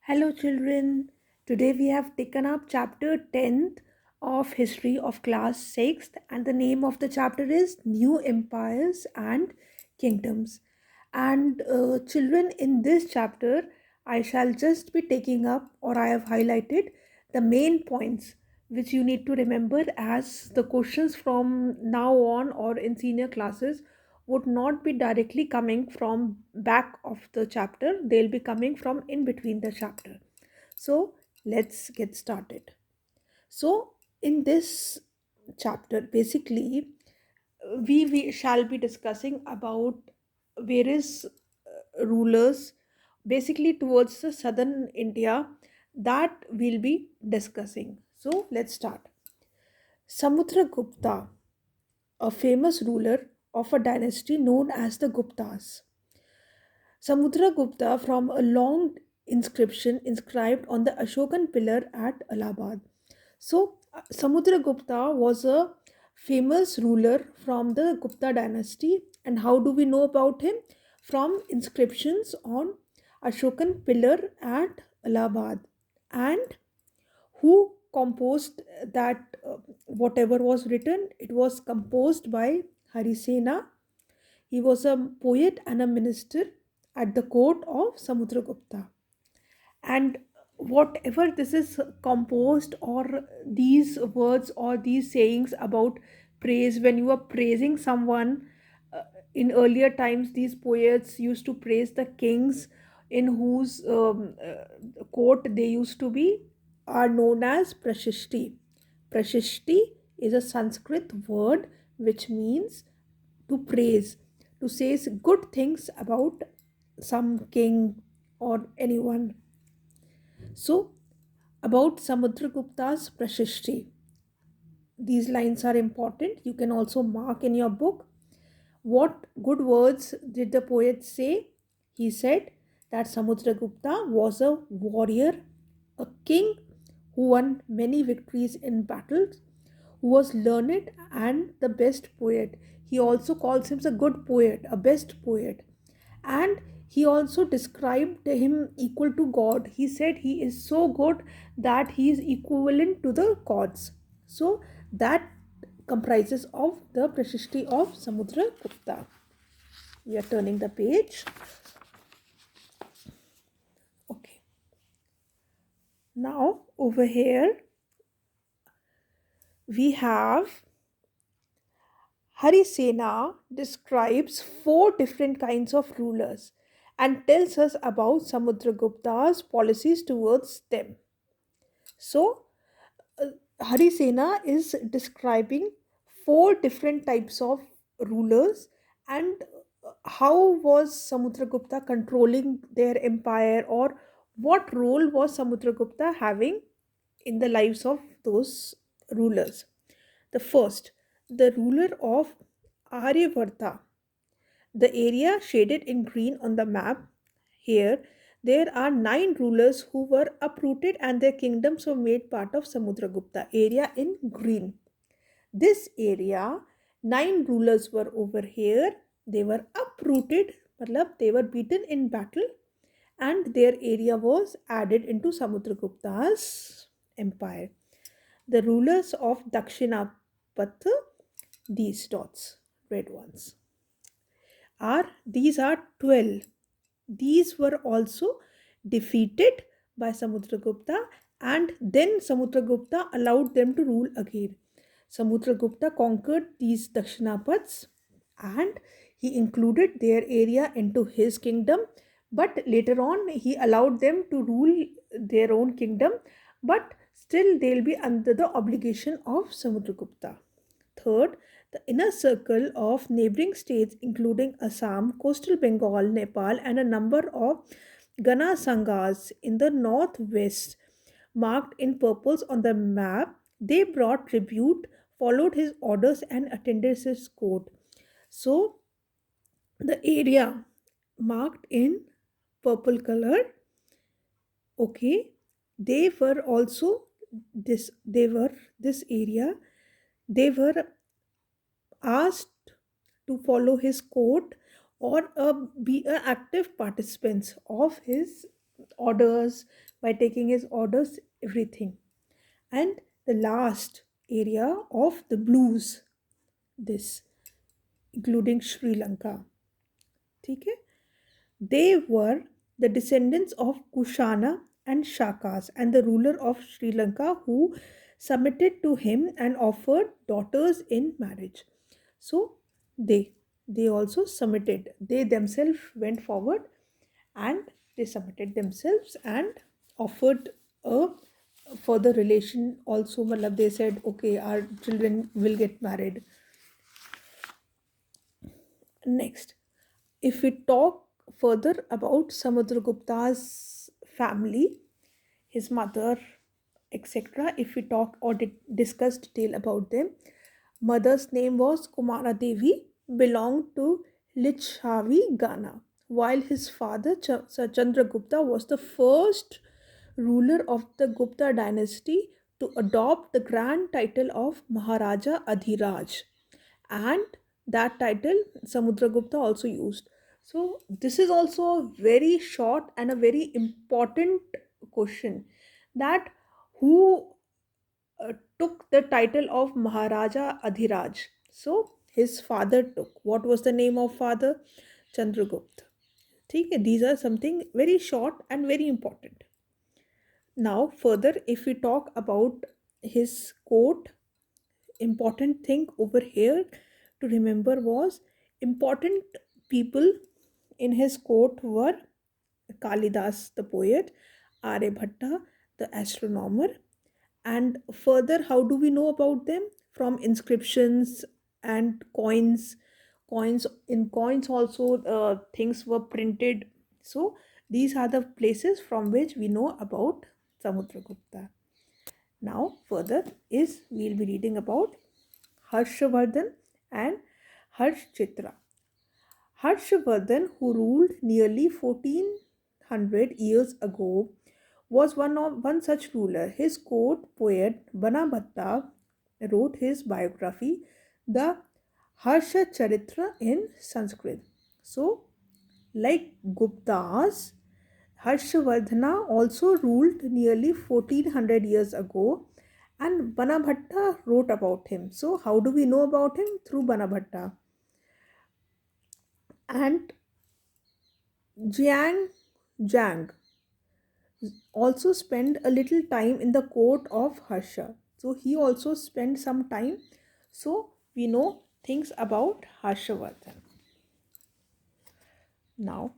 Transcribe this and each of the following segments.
Hello, children. Today we have taken up chapter 10th of History of Class 6th, and the name of the chapter is New Empires and Kingdoms. And children, in this chapter, I shall just be taking up, or I have highlighted, the main points which you need to remember, as the questions from now on or in senior classes would not be directly coming from back of the chapter. They'll be coming from in between the chapter. So let's get started. So in this chapter, basically, we shall be discussing about various rulers, basically towards the southern India, that we'll be discussing. So let's start. Samudragupta, a famous ruler of a dynasty known as the Guptas. Samudragupta, from a long inscription inscribed on the Ashokan pillar at Allahabad. So, Samudragupta was a famous ruler from the Gupta dynasty. And how do we know about him? From inscriptions on Ashokan pillar at Allahabad. And who composed that, whatever was written, it was composed by Harisena. He was a poet and a minister at the court of Samudragupta. And whatever this is composed, or these words or these sayings about praise, when you are praising someone, uh, in earlier times, these poets used to praise the kings in whose court they used to be, are known as prashishti. Prashishti is a Sanskrit word which means to praise, to say good things about some king or anyone. So, about Samudragupta's Prashishti, these lines are important. You can also mark in your book. What good words did the poet say? He said that Samudragupta was a warrior, a king who won many victories in battles, who was learned and the best poet. He also calls him a good poet, a best poet. And he also described him equal to God. He said he is so good that he is equivalent to the gods. So that comprises of the Prashishti of Samudragupta. We are turning the page. Okay. Now over here we have Harisena describes four different kinds of rulers and tells us about Samudragupta's policies towards them. So, uh, Harisena is describing four different types of rulers, and how was Samudragupta controlling their empire, or what role was Samudragupta having in the lives of those rulers. The first, the ruler of Aryavarta, the area shaded in green on the map. Here, there are nine rulers who were uprooted and their kingdoms were made part of Samudragupta area in green. This area, nine rulers were over here. They were uprooted, matlab they were beaten in battle, and their area was added into Samudragupta's empire. The rulers of Dakshinapath, these dots, red ones, are these are 12. These were also defeated by Samudragupta, and then Samudragupta allowed them to rule again. Samudragupta conquered these Dakshinapats and he included their area into his kingdom, but later on he allowed them to rule their own kingdom, but still they'll be under the obligation of Samudragupta. Third, the inner circle of neighboring states, including Assam, coastal Bengal, Nepal, and a number of Gana Sanghas in the northwest, marked in purples on the map, they brought tribute, followed his orders, and attended his court. So, the area marked in purple color, okay, they were also they were this area, they were asked to follow his court, or be active participants of his orders, by taking his orders, everything. And the last area of the blues, this, including Sri Lanka. Okay? They were the descendants of Kushana and Shakas and the ruler of Sri Lanka who submitted to him and offered daughters in marriage. So they they also submitted. They themselves went forward and they submitted themselves and offered a further relation also. Matlab, they said, okay, our children will get married. Next, if we talk further about Samudragupta's family, his mother, etc., if we talk or discuss detail about them, mother's name was Kumara Devi, belonged to Lichavi Ghana, while his father Sir Chandragupta was the first ruler of the Gupta dynasty to adopt the grand title of Maharaja Adhiraj, and that title Samudragupta also used. So this is also a very short and a very important question, that who took the title of Maharaja Adhiraj. So his father took. What was the name of father? Chandragupta. Okay, these are something very short and very important. Now further, if we talk about his court, important thing over here to remember was, important people in his court were Kalidas the poet, Aryabhatta the astronomer, and further, how do we know about them? From inscriptions and coins. Coins also, things were printed. So these are the places from which we know about Samudragupta. Now further is we'll be reading about Harshavardhan and Harshchitra. Harshavardhan, who ruled nearly 1400 years ago, was one such ruler. His court poet Banabhatta wrote his biography, the Harsha Charitra, in Sanskrit. So, like Guptas, Harshavardhana also ruled nearly 1400 years ago, and Banabhatta wrote about him. So, how do we know about him? Through Banabhatta. And Jiang Zhang also spent a little time in the court of Harsha. So he also spent some time. So we know things about Harshavardhan. Now,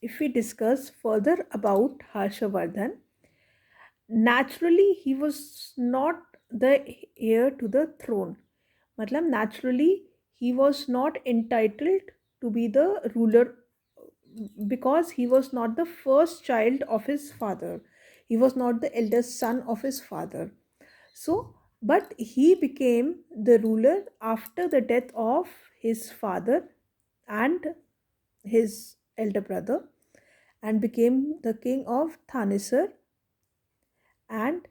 if we discuss further about Harshavardhan, naturally he was not the heir to the throne. Matlab, naturally he was not entitled to be the ruler, because he was not the first child of his father. He was not the eldest son of his father. So, but he became the ruler after the death of his father and his elder brother, and became the king of Thanesar, and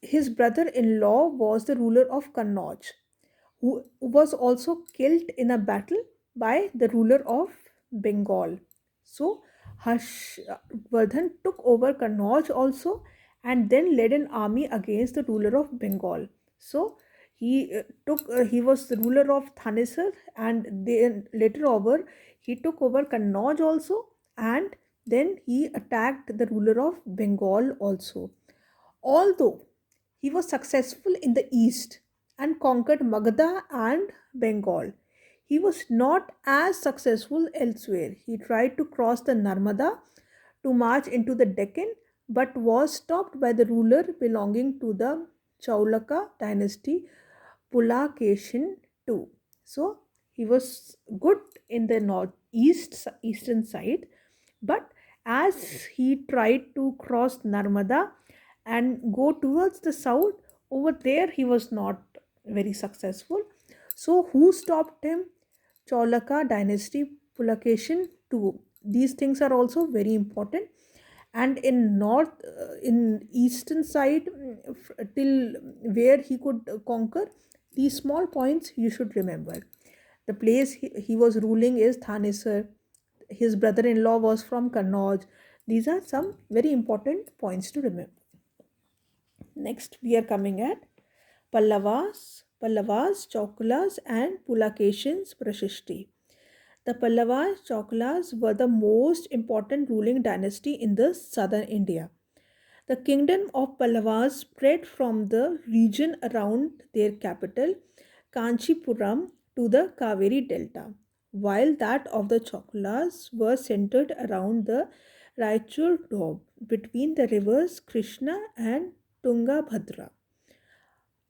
his brother-in-law was the ruler of Kannauj, who was also killed in a battle by the ruler of Bengal. So Harshvardhan took over Kannauj also, and then led an army against the ruler of Bengal. So he was the ruler of Thanesar, and then later over he took over Kannauj also, and then he attacked the ruler of Bengal also. Although he was successful in the east and conquered Magadha and Bengal, he was not as successful elsewhere. He tried to cross the Narmada to march into the Deccan, but was stopped by the ruler belonging to the Chaulaka dynasty, Pulakeshin too. So he was good in the eastern side, but as he tried to cross Narmada and go towards the south, over there he was not very successful. So who stopped him? Chaulaka dynasty, Pulakeshin too. These things are also very important. And in in eastern side, till where he could conquer, these small points you should remember. The place he was ruling is Thanesar, his brother-in-law was from Kannauj. These are some very important points to remember. Next, we are coming at Pallavas, Chokulas, and Pulakeshin's Prashishti. The Pallavas Chokulas were the most important ruling dynasty in the southern India. The kingdom of Pallavas spread from the region around their capital, Kanchipuram, to the Kaveri Delta, while that of the Chokulas was centered around the Raichur Doab between the rivers Krishna and Tungabhadra.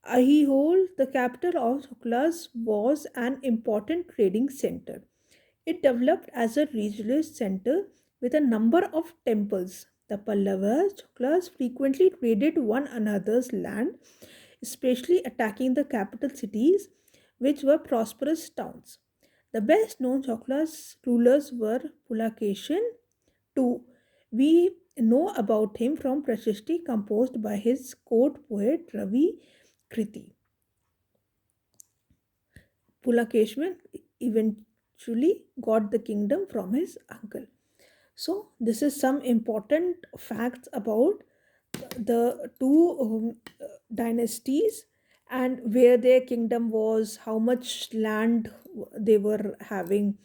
Ahihole, the capital of Chokulas, was an important trading center. It developed as a regionalist center with a number of temples. The Pallavas Choklas frequently traded one another's land, especially attacking the capital cities, which were prosperous towns. The best known Choklas rulers were Pulakeshin II. We know about him from Prashasti composed by his court poet Ravi Kriti. Pulakeshwan eventually got the kingdom from his uncle. So, this is some important facts about the two dynasties and where their kingdom was, how much land they were having,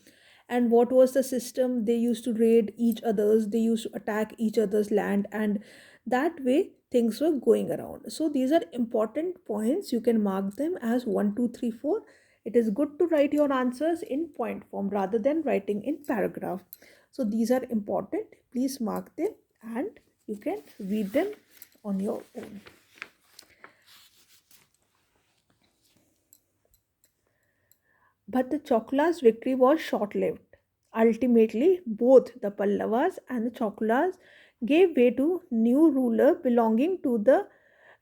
and what was the system. They used to raid each other's, they used to attack each other's land, and that way things were going around. So, these are important points. You can mark them as 1, 2, 3, 4. It is good to write your answers in point form rather than writing in paragraph. So these are important. Please mark them and you can read them on your own. But the Choklas' victory was short lived. Ultimately, both the Pallavas and the Choklas gave way to new ruler belonging to the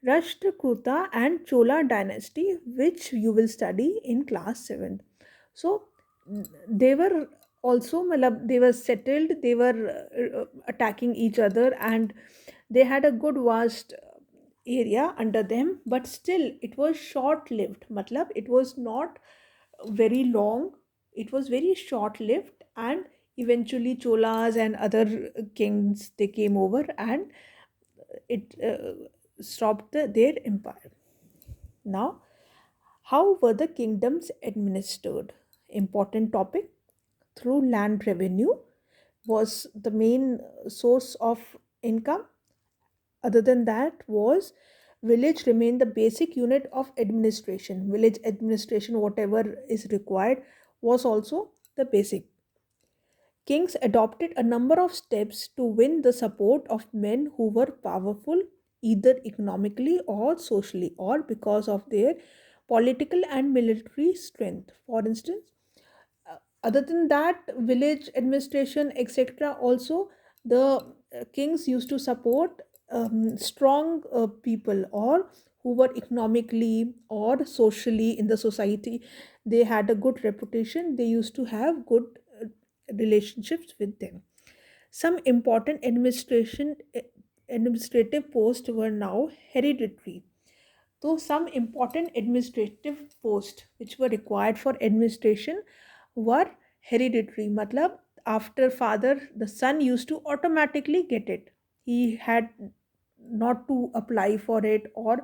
Rashtrakuta and Chola dynasty, which you will study in class 7th. So they were also they were settled, they were attacking each other, and they had a good vast area under them, but still it was short lived. Matlab, it was not very long, it was very short lived, and eventually Cholas and other kings they came over and it stopped their empire. Now, how were the kingdoms administered? Important topic. Through land revenue was the main source of income. Other than that, was village remained the basic unit of administration. Village administration, whatever is required, was also the basic. Kings adopted a number of steps to win the support of men who were powerful either economically or socially or because of their political and military strength. For instance, other than that, village administration, etc., also the kings used to support strong people or who were economically or socially in the society. They had a good reputation, they used to have good relationships with them. Some important administrative posts were now hereditary, though some important administrative posts which were required for administration were hereditary. Matlab, after father, the son used to automatically get it. He had not to apply for it or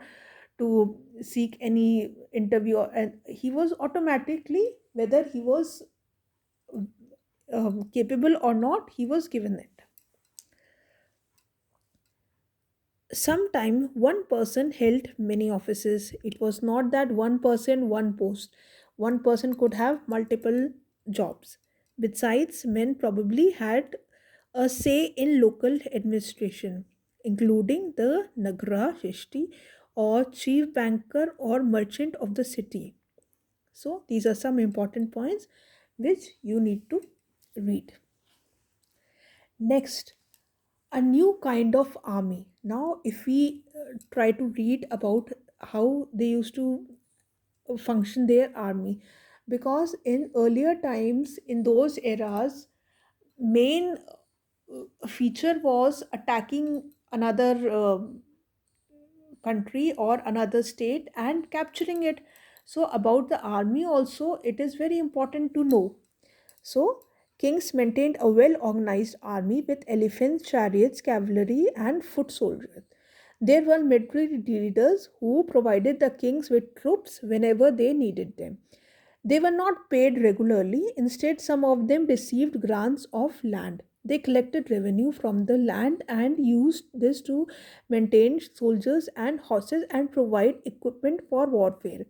to seek any interview, and he was automatically, whether he was capable or not, he was given it. Sometime one person held many offices. It was not that one person, one post. One person could have multiple jobs. Besides, men probably had a say in local administration, including the Nagra Shishti or chief banker or merchant of the city. So, these are some important points which you need to read. Next, a new kind of army. Now, if we try to read about how they used to function their army, because in earlier times, in those eras, main feature was attacking another country or another state and capturing it. So, about the army also, it is very important to know. So, Kings maintained a well organized army with elephants, chariots, cavalry, and foot soldiers. There were military leaders who provided the kings with troops whenever they needed them. They were not paid regularly, instead, some of them received grants of land. They collected revenue from the land and used this to maintain soldiers and horses and provide equipment for warfare.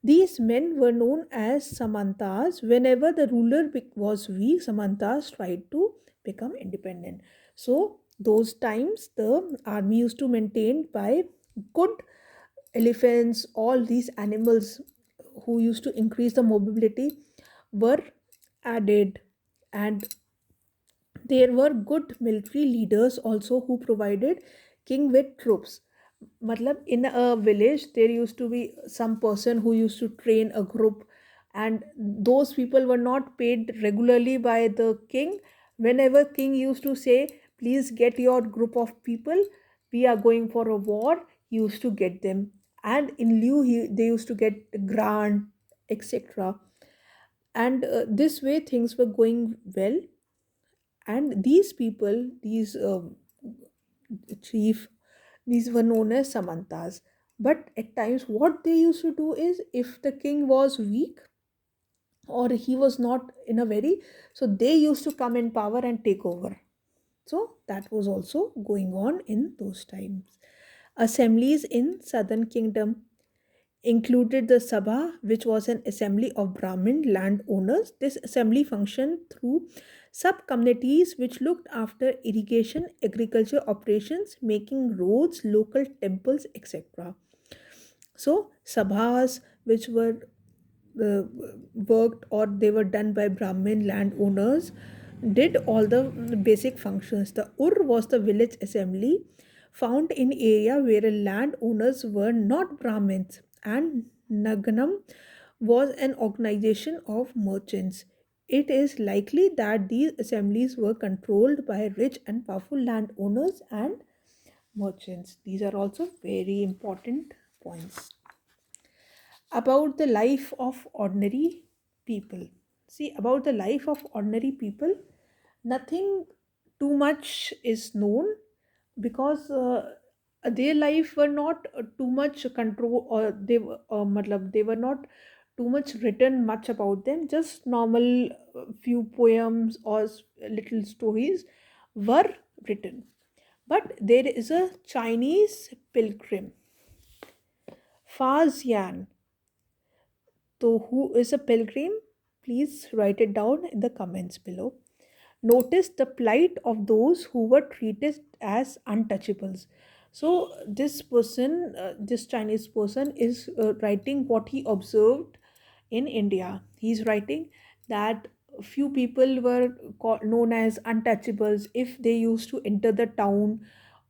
These men were known as Samantas. Whenever the ruler was weak, Samantas tried to become independent. So, those times the army used to maintain by good elephants, all these animals who used to increase the mobility were added, and there were good military leaders also who provided king with troops. Matlab, in a village, there used to be some person who used to train a group, and those people were not paid regularly by the king. Whenever king used to say, please get your group of people, we are going for a war, he used to get them. And in lieu, they used to get grant, etc. And this way things were going well. And these people, these chief, these were known as samantas. But at times what they used to do is, if the king was weak or he was not in a very, so they used to come in power and take over. So that was also going on in those times. Assemblies in southern kingdom included the Sabha, which was an assembly of Brahmin landowners. This assembly functioned through sub communities which looked after irrigation, agriculture operations, making roads, local temples, etc. So, sabhas which were uh, worked or they were done by Brahmin landowners did all the basic functions. The Ur was the village assembly found in area where landowners were not Brahmins, and Naganam was an organization of merchants. It is likely that these assemblies were controlled by rich and powerful landowners and merchants. These are also very important points about the life of ordinary people. See, about the life of ordinary people, nothing too much is known, because their life were not too much control, or they were not too much written much about them. Just normal few poems or little stories were written. But there is a Chinese pilgrim, Fazian. So, who is a pilgrim? Please write it down in the comments below. Notice the plight of those who were treated as untouchables. So, this person, this Chinese person, is writing what he observed in India. He's writing that few people were known as untouchables if they used to enter the town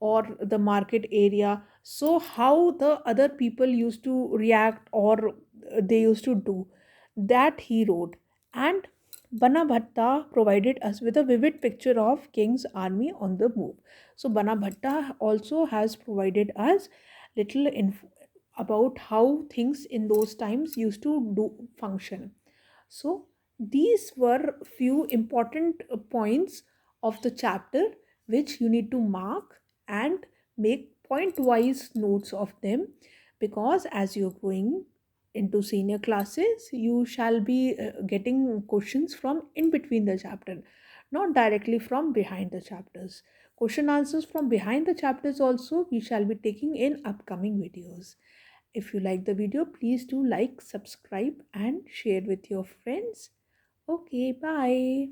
or the market area. So, how the other people used to react or they used to do, that he wrote. And Banabhatta provided us with a vivid picture of king's army on the move. So Banabhatta also has provided us little info about how things in those times used to do function. So these were few important points of the chapter which you need to mark and make point wise notes of them, because as you're going into senior classes you shall be getting questions from in between the chapter, not directly from behind the chapters. Question answers from behind the chapters also we shall be taking in upcoming videos. If you like the video, please do like, subscribe and share with your friends. Okay, bye.